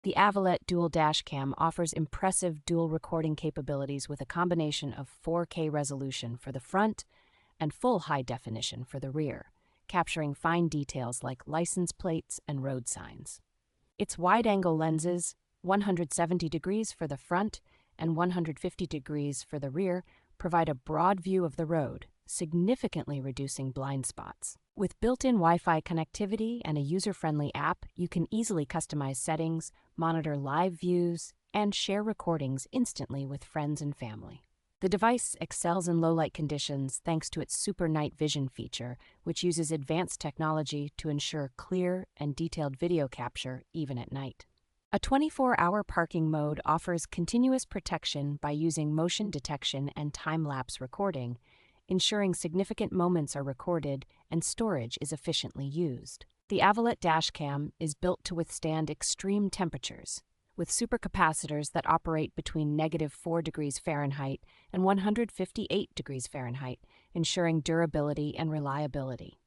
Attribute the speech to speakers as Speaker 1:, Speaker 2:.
Speaker 1: The Avylet Dual Dashcam offers impressive dual recording capabilities with a combination of 4K resolution for the front and full high definition for the rear, capturing fine details like license plates and road signs. Its wide-angle lenses, 170 degrees for the front and 150 degrees for the rear, provide a broad view of the road, significantly reducing blind spots. With built-in Wi-Fi connectivity and a user-friendly app, you can easily customize settings, monitor live views, and share recordings instantly with friends and family. The device excels in low-light conditions thanks to its Super Night Vision feature, which uses advanced technology to ensure clear and detailed video capture even at night. A 24-hour parking mode offers continuous protection by using motion detection and time-lapse recording, ensuring significant moments are recorded and storage is efficiently used. The Avylet Dashcam is built to withstand extreme temperatures, with supercapacitors that operate between -4 degrees Fahrenheit and 158 degrees Fahrenheit, ensuring durability and reliability.